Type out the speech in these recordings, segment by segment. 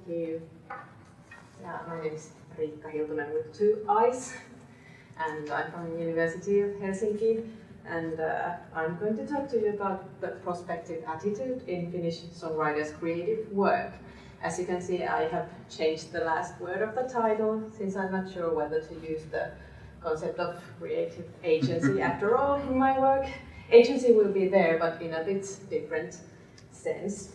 you. Yeah, my name is Riikka Hiltunen with 2 I's, and I'm from University of Helsinki, and I'm going to talk to you about the prospective attitude in Finnish songwriters' creative work. As you can see, I have changed the last word of the title, since I'm not sure whether to use the concept of creative agency after all in my work. Agency will be there, but in a bit different sense.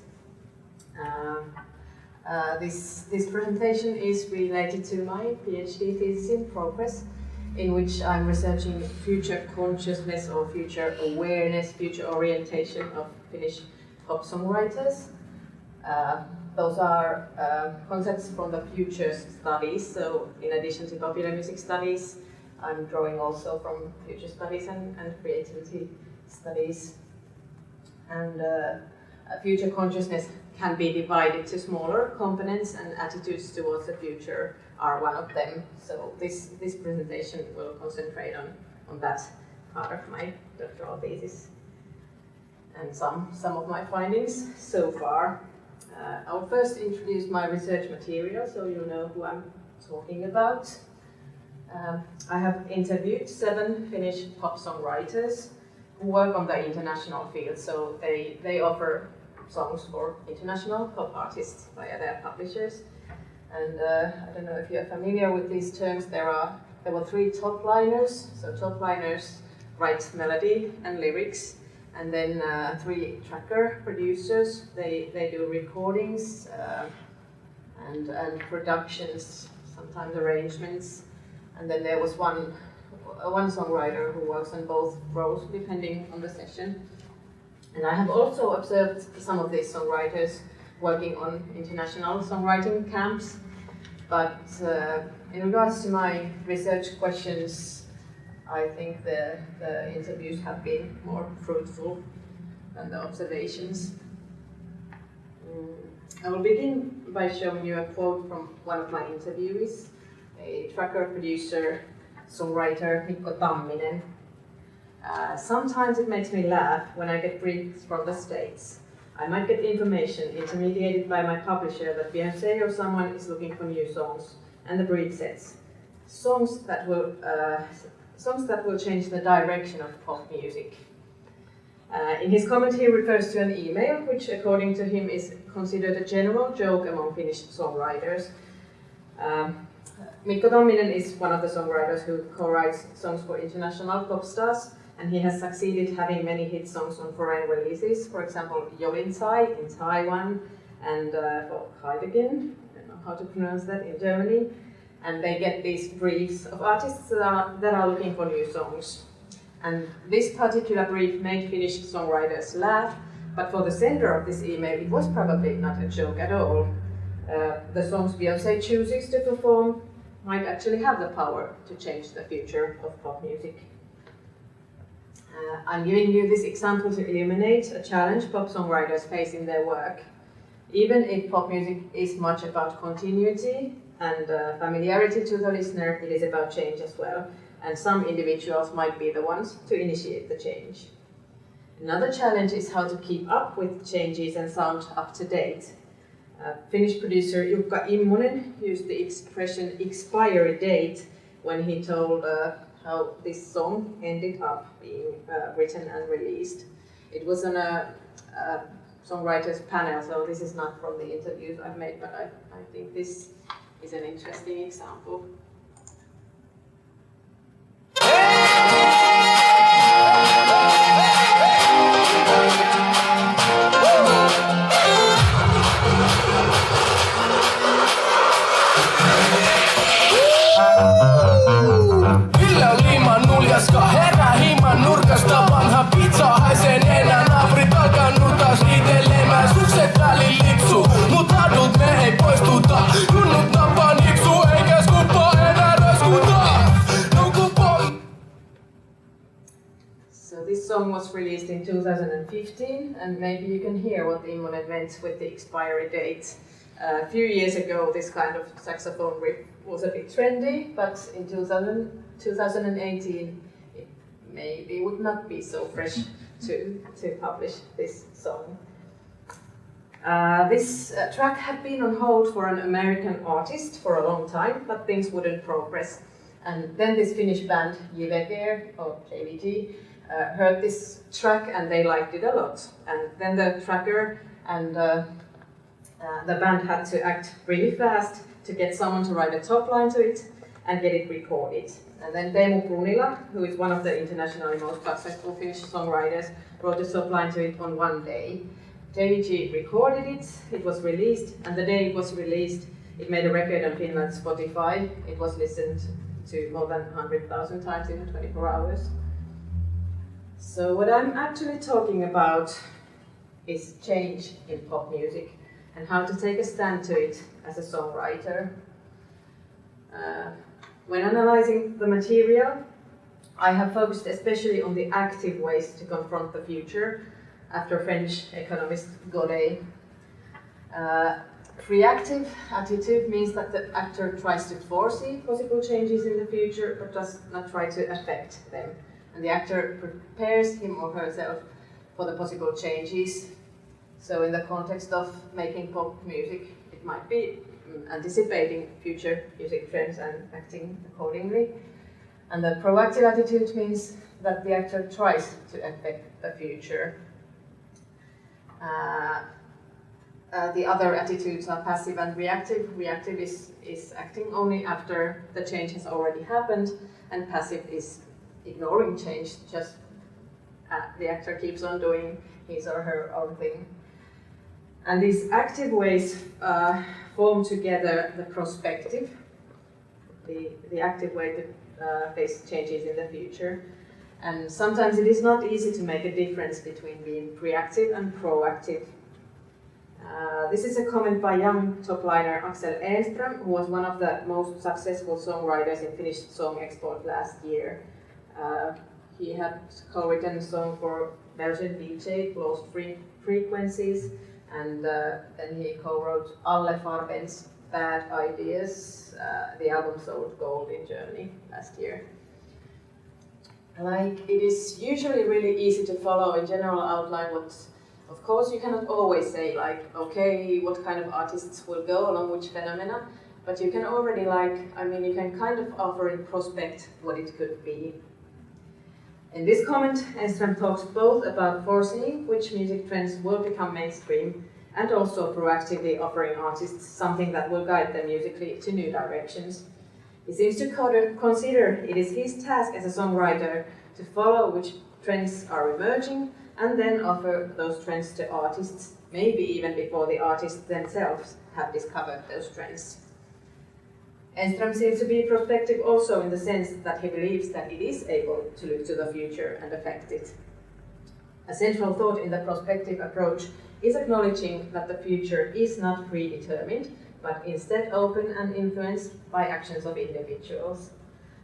This presentation is related to my PhD thesis in progress, in which I'm researching future consciousness or future awareness, future orientation of Finnish pop songwriters. Those are concepts from the future studies, so in addition to popular music studies, I'm drawing also from future studies and creativity studies. And future consciousness can be divided to smaller components, and attitudes towards the future are one of them. So this presentation will concentrate on that part of my doctoral thesis and some of my findings so far. I'll first introduce my research material so you know who I'm talking about. I have interviewed 7 Finnish pop songwriters who work on the international field, so they offer songs for international pop artists via their publishers. And I don't know if you're familiar with these terms. There were 3 top liners. So top liners write melody and lyrics, and then 3 tracker producers. They do recordings and productions, sometimes arrangements. And then there was one songwriter who works on both roles depending on the session. And I have also observed some of these songwriters working on international songwriting camps. But in regards to my research questions, I think the interviews have been more fruitful than the observations. I will begin by showing you a quote from one of my interviewees, a tracker producer, songwriter Mikko Tamminen. Sometimes it makes me laugh when I get briefs from the States. I might get information intermediated by my publisher that Beyoncé or someone is looking for new songs, and the brief says, songs that will change the direction of pop music. In his comment he refers to an email, which according to him is considered a general joke among Finnish songwriters. Mikko Tamminen is one of the songwriters who co-writes songs for international pop stars, and he has succeeded having many hit songs on foreign releases, for example, Yolintsai in Taiwan, and for Heidegen, I don't know how to pronounce that, in Germany. And they get these briefs of artists that are looking for new songs. And this particular brief made Finnish songwriters laugh, but for the sender of this email, it was probably not a joke at all. The songs Beyoncé chooses to perform might actually have the power to change the future of pop music. I'm giving you this example to illuminate a challenge pop songwriters face in their work. Even if pop music is much about continuity and familiarity to the listener, it is about change as well, and some individuals might be the ones to initiate the change. Another challenge is how to keep up with changes and sound up to date. Finnish producer Riikka Hiltunen used the expression expiry date when he told how this song ended up being written and released. It was on a songwriters panel, so this is not from the interviews I've made, but I think this is an interesting example. Ville on liiman nuljaska, herää himan nurkasta. Vanha pizza haisee nenään, naapurit alkaa taas riitelemään. Sukset välin lipsuu, mut ladut me ei poistuta. Junnut napaa nipsuu, eikä skuppaa enää röskuta. So this song was released in 2015, and maybe you can hear what Immonen meant with the expiry date. A few years ago, this kind of saxophone riff was a bit trendy, but in 2018, it maybe would not be so fresh to publish this song. This track had been on hold for an American artist for a long time, but things wouldn't progress. And then this Finnish band, JVG, or JVG, heard this track and they liked it a lot. And then the tracker and the band had to act really fast to get someone to write a top line to it and get it recorded. And then Teemu Brunila, who is one of the internationally most successful Finnish songwriters, wrote a top line to it on one day. JVG recorded it, it was released, and the day it was released, it made a record on Finland's Spotify. It was listened to more than 100,000 times in 24 hours. So what I'm actually talking about is change in pop music and how to take a stand to it as a songwriter. When analyzing the material, I have focused especially on the active ways to confront the future, after French economist Godet. Reactive attitude means that the actor tries to foresee possible changes in the future but does not try to affect them. And the actor prepares him or herself for the possible changes. So in the context of making pop music, it might be anticipating future music trends and acting accordingly. And the proactive attitude means that the actor tries to affect the future. The other attitudes are passive and reactive. Reactive is acting only after the change has already happened, and passive is ignoring change, just the actor keeps on doing his or her own thing. And these active ways form together the prospective, the active way to face changes in the future. And sometimes it is not easy to make a difference between being reactive and proactive. This is a comment by young top-liner Axel Enström, who was one of the most successful songwriters in Finnish song export last year. He had co-written a song for Belgian DJ, Lost Frequencies, and then he co-wrote Alle Farben's Bad Ideas. The album sold gold in Germany last year. Like, it is usually really easy to follow a general outline what, of course you cannot always say like, okay, what kind of artists will go along which phenomena, but you can already you can kind of offer in prospect what it could be. In this comment, Enström talks both about foreseeing which music trends will become mainstream and also proactively offering artists something that will guide them musically to new directions. He seems to consider it is his task as a songwriter to follow which trends are emerging and then offer those trends to artists, maybe even before the artists themselves have discovered those trends. Enström seems to be prospective also in the sense that he believes that it is able to look to the future and affect it. A central thought in the prospective approach is acknowledging that the future is not predetermined, but instead open and influenced by actions of individuals.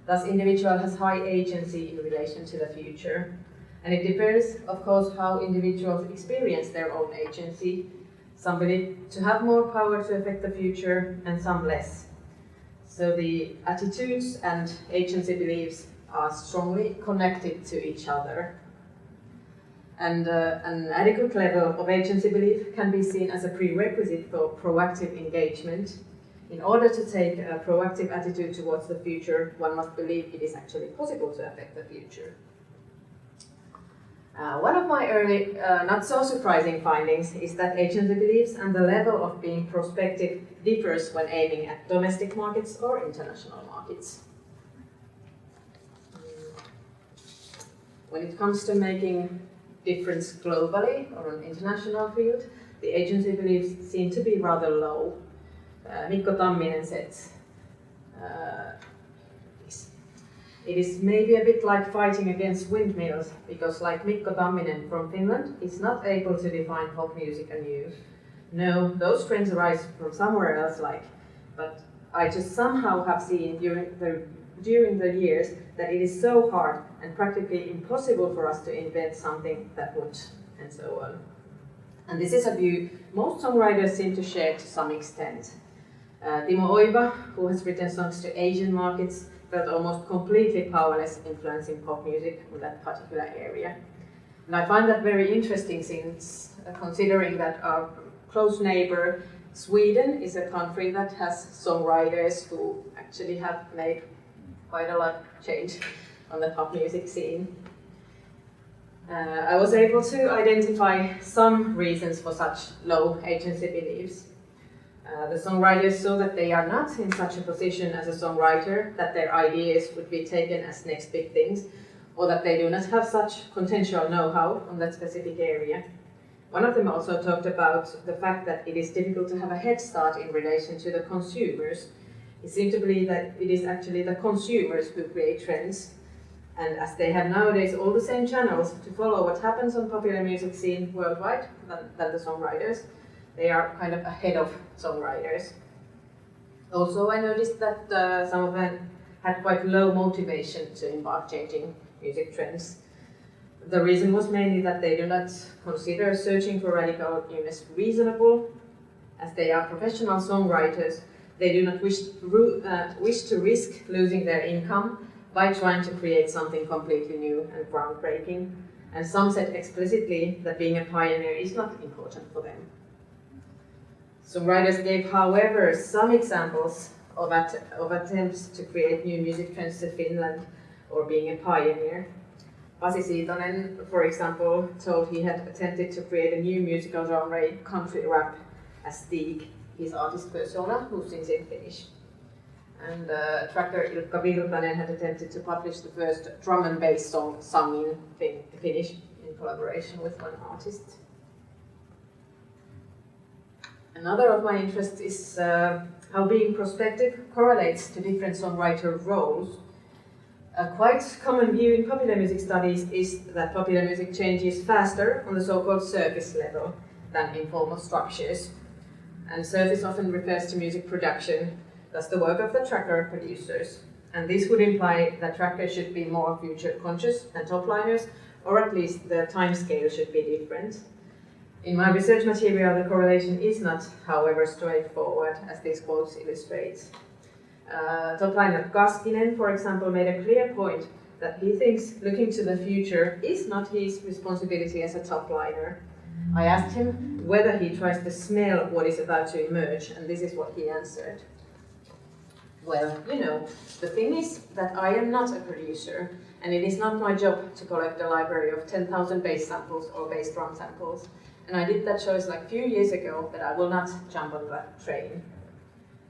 Thus, individual has high agency in relation to the future. And it depends, of course, how individuals experience their own agency. Some believe to have more power to affect the future, and some less. So the attitudes and agency beliefs are strongly connected to each other. And an adequate level of agency belief can be seen as a prerequisite for proactive engagement. In order to take a proactive attitude towards the future, one must believe it is actually possible to affect the future. One of my early, not so surprising findings is that agency beliefs and the level of being prospective differs when aiming at domestic markets or international markets. When it comes to making difference globally or on international field, the agency beliefs seem to be rather low. Mikko Tamminen says, it is maybe a bit like fighting against windmills, because like Mikko Tamminen from Finland is not able to define pop music anew. No, those trends arise from somewhere else but I just somehow have seen during the years that it is so hard and practically impossible for us to invent something that would, and so on. And this is a view most songwriters seem to share to some extent. Timo Oiva, who has written songs to Asian markets, felt almost completely powerless influencing pop music in that particular area. And I find that very interesting since considering that our close neighbor, Sweden is a country that has songwriters who actually have made quite a lot of change on the pop music scene. I was able to identify some reasons for such low agency beliefs. The songwriters saw that they are not in such a position as a songwriter that their ideas would be taken as next big things, or that they do not have such contextual know-how on that specific area. One of them also talked about the fact that it is difficult to have a head start in relation to the consumers. He seemed to believe that it is actually the consumers who create trends, and as they have nowadays all the same channels to follow what happens on popular music scene worldwide than the songwriters, they are kind of ahead of songwriters. Also, I noticed that some of them had quite low motivation to embark changing music trends. The reason was mainly that they do not consider searching for radical newness reasonable. As they are professional songwriters, they do not wish to risk losing their income by trying to create something completely new and groundbreaking. And some said explicitly that being a pioneer is not important for them. Songwriters gave, however, some examples of attempts to create new music trends to Finland or being a pioneer. Pasi Siitonen, for example, told he had attempted to create a new musical genre, country rap, as Stig, his artist persona, who sings in Finnish. And tracker Riikka Hiltunen had attempted to publish the first drum and bass song sung in Finnish in collaboration with one artist. Another of my interests is how being prospective correlates to different songwriter roles. A quite common view in popular music studies is that popular music changes faster on the so-called surface level than in formal structures. And surface often refers to music production, thus the work of the tracker producers. And this would imply that trackers should be more future conscious than topliners, or at least the time scale should be different. In my research material, the correlation is not, however, straightforward, as these quotes illustrate. Topliner Kaskinen, for example, made a clear point that he thinks looking to the future is not his responsibility as a topliner. I asked him whether he tries to smell what is about to emerge, and this is what he answered. Well, you know, the thing is that I am not a producer, and it is not my job to collect a library of 10,000 bass samples or bass drum samples. And I did that choice like a few years ago, but I will not jump on that train.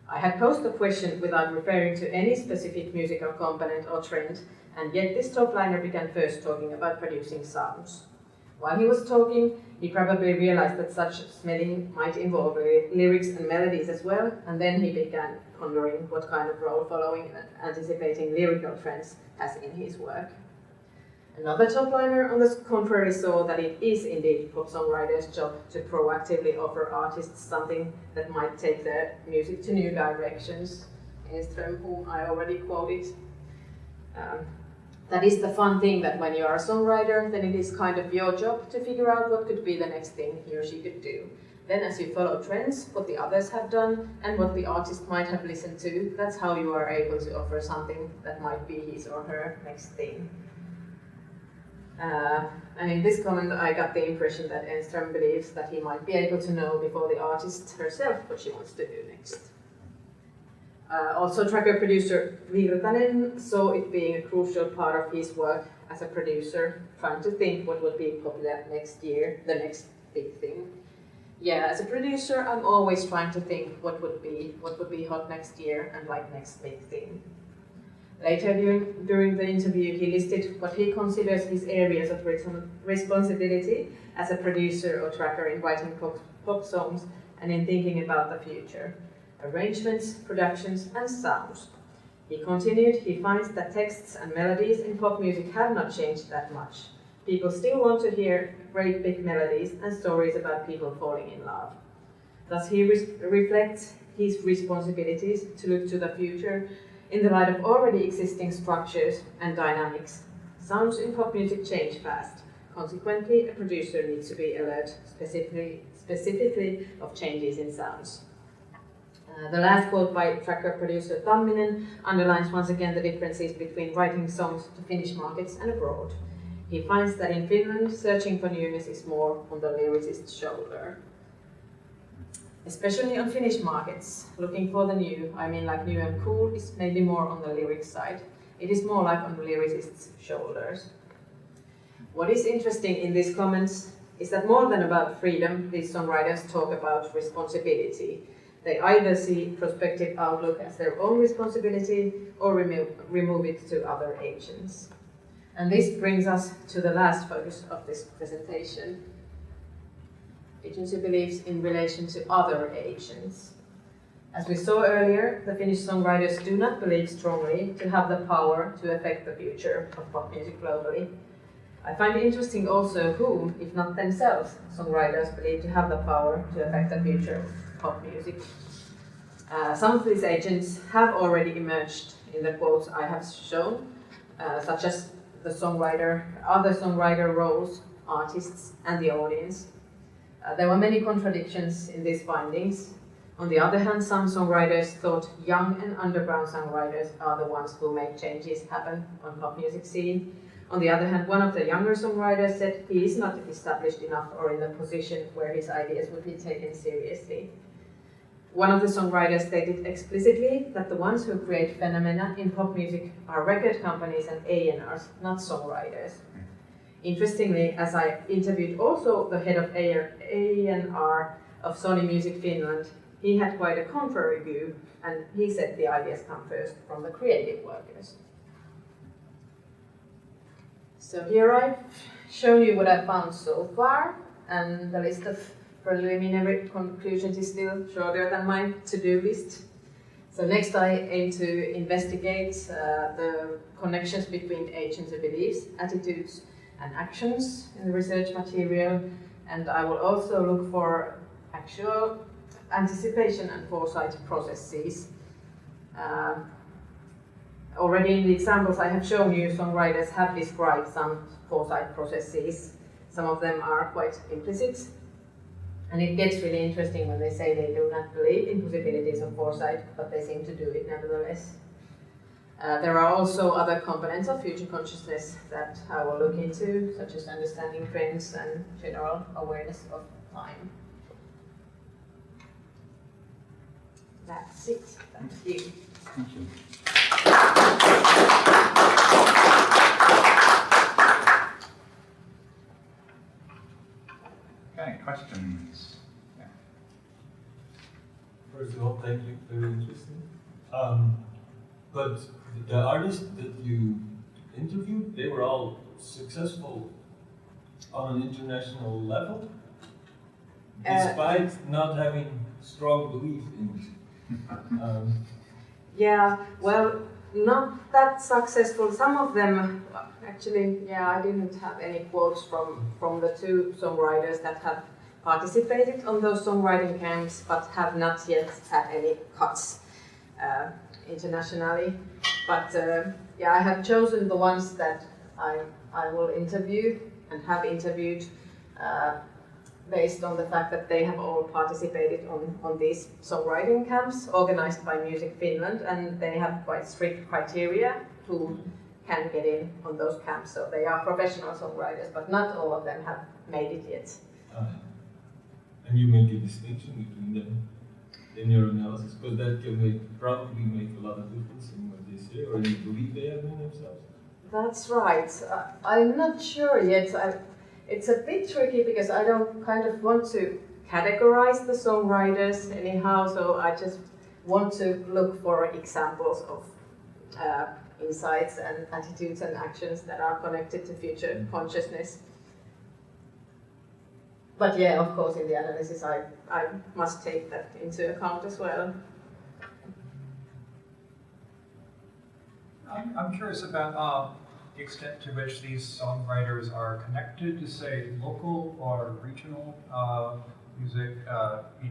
I had posed the question without referring to any specific musical component or trend, and yet this topliner began first talking about producing sounds. While he was talking, he probably realized that such smelling might involve lyrics and melodies as well, and then he began pondering what kind of role following and anticipating lyrical trends has in his work. Another topliner, on the contrary, saw that it is indeed pop songwriters' job to proactively offer artists something that might take their music to new directions. Enström, whom I already quoted. That is the fun thing, that when you are a songwriter, then it is kind of your job to figure out what could be the next thing he or she could do. Then as you follow trends, what the others have done, and what the artist might have listened to, that's how you are able to offer something that might be his or her next thing. And in this comment, I got the impression that Enström believes that he might be able to know before the artist herself what she wants to do next. Also, tracker producer Virtanen saw it being a crucial part of his work as a producer, trying to think what would be popular next year, the next big thing. Yeah, as a producer, I'm always trying to think what would be hot next year and like next big thing. Later during the interview, he listed what he considers his areas of responsibility as a producer or tracker in writing pop songs and in thinking about the future: arrangements, productions, and sounds. He continued, he finds that texts and melodies in pop music have not changed that much. People still want to hear great big melodies and stories about people falling in love. Thus he reflects his responsibilities to look to the future in the light of already existing structures and dynamics. Sounds in pop music change fast. Consequently, a producer needs to be alert specifically of changes in sounds. The last quote by tracker producer Tamminen underlines once again the differences between writing songs to Finnish markets and abroad. He finds that in Finland, searching for newness is more on the lyricist's shoulder. especially on Finnish markets. Looking for the new, I mean like new and cool, is maybe more on the lyrics side. It is more like on the lyricists' shoulders. What is interesting in these comments is that more than about freedom, these songwriters talk about responsibility. They either see prospective outlook as their own responsibility or remove it to other agents. And this brings us to the last focus of this presentation. Agency beliefs in relation to other agents. As we saw earlier, the Finnish songwriters do not believe strongly to have the power to affect the future of pop music globally. I find it interesting also whom, if not themselves, songwriters believe to have the power to affect the future of pop music. Some of these agents have already emerged in the quotes I have shown, such as the songwriter, other songwriter roles, artists, and the audience. There were many contradictions in these findings. On the other hand, some songwriters thought young and underground songwriters are the ones who make changes happen on pop music scene. On the other hand, one of the younger songwriters said he is not established enough or in a position where his ideas would be taken seriously. One of the songwriters stated explicitly that the ones who create phenomena in pop music are record companies and A&Rs, not songwriters. Interestingly, as I interviewed also the head of A&R of Sony Music Finland, he had quite a contrary view, and he said the ideas come first from the creative workers. So here I've shown you what I've found so far, and the list of preliminary conclusions is still shorter than my to-do list. So next I aim to investigate the connections between agency beliefs, attitudes, and actions in the research material, and I will also look for actual anticipation and foresight processes. Already in the examples I have shown you, songwriters have described some foresight processes. Some of them are quite implicit, and it gets really interesting when they say they do not believe in possibilities of foresight, but they seem to do it nevertheless. There are also other components of future consciousness that I will look into, such as understanding trends and general awareness of time. That's it. Thank you. Thank you. Okay, questions? Yeah. First of all, thank you. Very interesting. But the artists that you interviewed, they were all successful on an international level, despite not having strong belief in it. Yeah, well, not that successful. Some of them, actually, yeah, I didn't have any quotes from the two songwriters that have participated on those songwriting camps, but have not yet had any cuts internationally. But yeah, I have chosen the ones that I will interview and have interviewed based on the fact that they have all participated on these songwriting camps organized by Music Finland, and they have quite strict criteria who can get in on those camps. So they are professional songwriters, but not all of them have made it yet. And you make a distinction between them in your analysis, because that can probably make a lot of difference in what they say or in the belief they have in themselves. That's right. I'm not sure yet. It's a bit tricky because I don't kind of want to categorize the songwriters anyhow, so I just want to look for examples of insights and attitudes and actions that are connected to future consciousness. But yeah, of course, in the analysis I must take that into account as well. I'm curious about the extent to which these songwriters are connected to, say, local or regional music,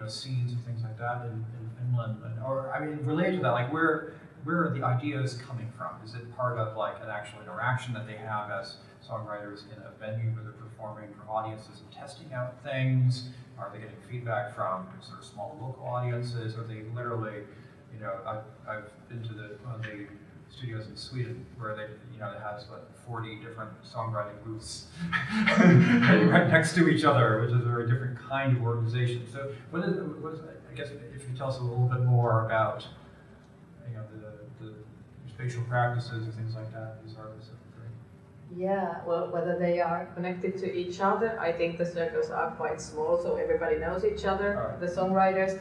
scenes and things like that in Finland, or I mean, related to that, like where are the ideas coming from? Is it part of like an actual interaction that they have as songwriters in a venue where they're performing for audiences and testing out things? Are they getting feedback from sort of small local audiences? Are they literally, I've been to one of the studios in Sweden where they, it has 40 different songwriting booths right next to each other, which is a very different kind of organization. So what is guess if you tell us a little bit more about, the spatial practices or things like that, these artists would be great. Yeah, well, whether they are connected to each other, I think the circles are quite small, so everybody knows each other, Alright. the songwriters.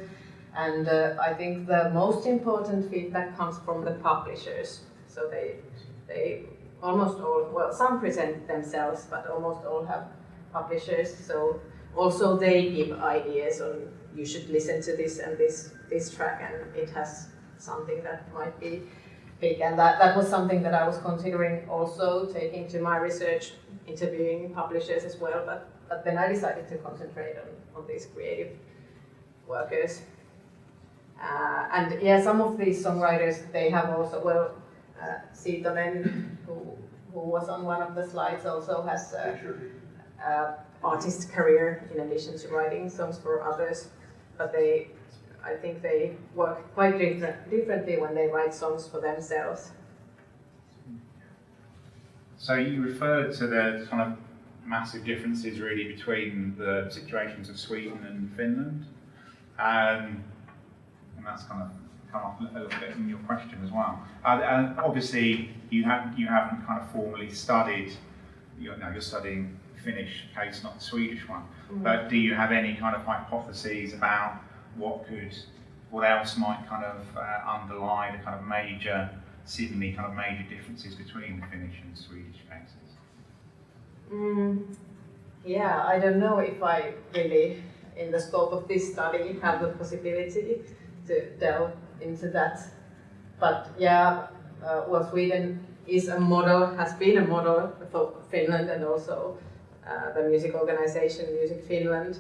And I think the most important feedback comes from the publishers. So they almost all, well, some present themselves, but almost all have publishers. So also they give ideas on, you should listen to this and this track, and it has something that might be big. And that was something that I was considering also taking to my research, interviewing publishers as well. But then I decided to concentrate on these creative workers. And yeah, some of these songwriters, they have also, well, Hiltunen, who was on one of the slides, also has artist career in addition to writing songs for others. But I think they work quite differently when they write songs for themselves. So you referred to the kind of massive differences really between the situations of Sweden and Finland. And that's kind of come up a little bit in your question as well. And obviously, you haven't kind of formally studied. You're studying Finnish case, not the Swedish one. Mm-hmm. But do you have any kind of hypotheses about what else might kind of underlie the kind of seemingly kind of major differences between the Finnish and Swedish cases? Yeah, I don't know if I really, in the scope of this study, have the possibility to delve into that. But yeah, well, Sweden is a model, has been a model for Finland, and also the music organization Music Finland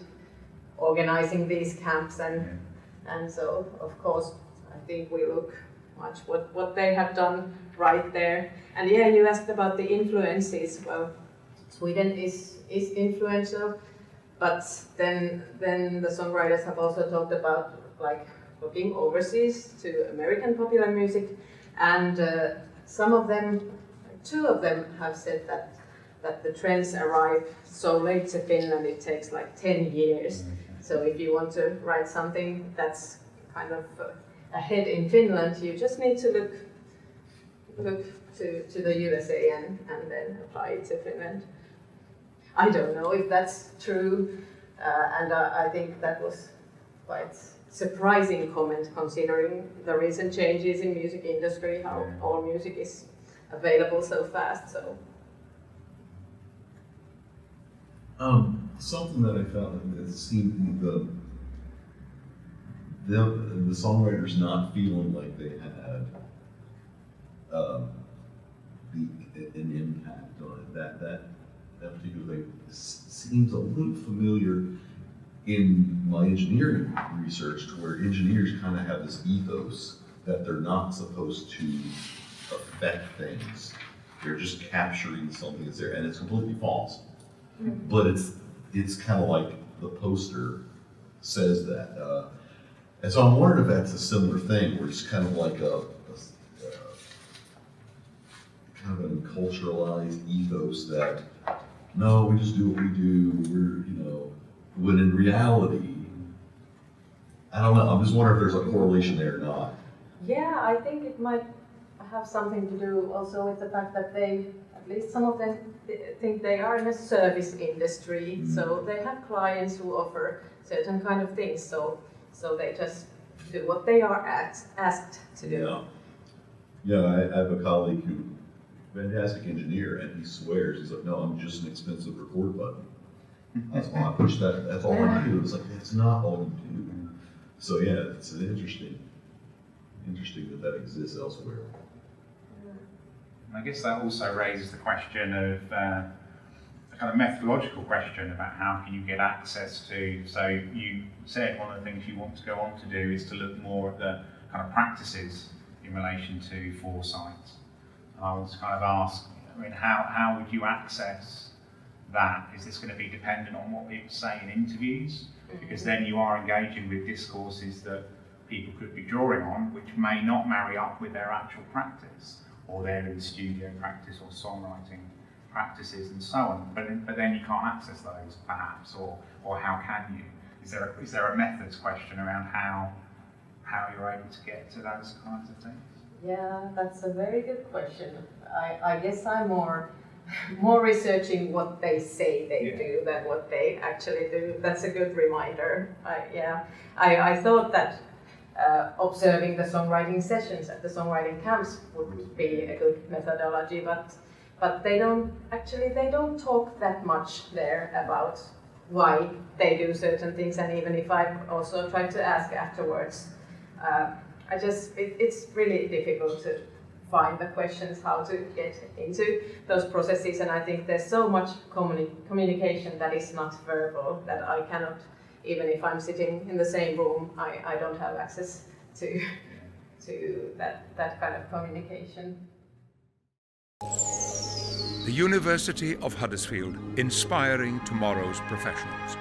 organizing these camps, and so of course I think we look much what they have done right there. And yeah, you asked about the influences. Well, Sweden is influential, but then the songwriters have also talked about like looking overseas to American popular music, and two of them have said that the trends arrive so late to Finland, it takes like 10 years. So if you want to write something that's kind of ahead in Finland, you just need to look to the USA and then apply it to Finland. I don't know if that's true, and I think that was quite surprising comment considering the recent changes in music industry, how all music is available so fast. So something that I found, it seemed the songwriters not feeling like they had an impact on it. That particular thing seems a little familiar in my engineering research, to where engineers kind of have this ethos that they're not supposed to affect things. They're just capturing something that's there, and it's completely false. Mm-hmm. But it's kind of like the poster says that. And so I'm wondering if that's a similar thing, where it's kind of like a kind of an enculturalized ethos that, no, we just do what we do, when in reality, I don't know, I'm just wondering if there's a correlation there or not. Yeah, I think it might have something to do also with the fact that at least some of them think they are in a service industry, so they have clients who offer certain kind of things, so they just do what they are asked to do. Yeah, I have a colleague who's a fantastic engineer, and he swears, he's like, no, I'm just an expensive record button. That's all I push that's all I do. It's like, that's not all you do. So yeah, it's interesting that exists elsewhere. I guess that also raises the question of a kind of methodological question about how can you get access to, so you said one of the things you want to go on to do is to look more at the kind of practices in relation to foresight. And I want to kind of ask, how would you access that? Is this going to be dependent on what people say in interviews? Because then you are engaging with discourses that people could be drawing on, which may not marry up with their actual practice, or their in-studio practice or songwriting practices and so on. But then you can't access those, perhaps, or how can you? is there a methods question around how you're able to get to those kinds of things? Yeah, that's a very good question. I guess I'm more researching what they say they do than what they actually do. That's a good reminder. I thought that observing the songwriting sessions at the songwriting camps would be a good methodology, but they don't talk that much there about why they do certain things, and even if I've also tried to ask afterwards, it's really difficult to find the questions how to get into those processes, and I think there's so much communication that is not verbal that I cannot, even if I'm sitting in the same room, I don't have access to that kind of communication. The University of Huddersfield, inspiring tomorrow's professionals.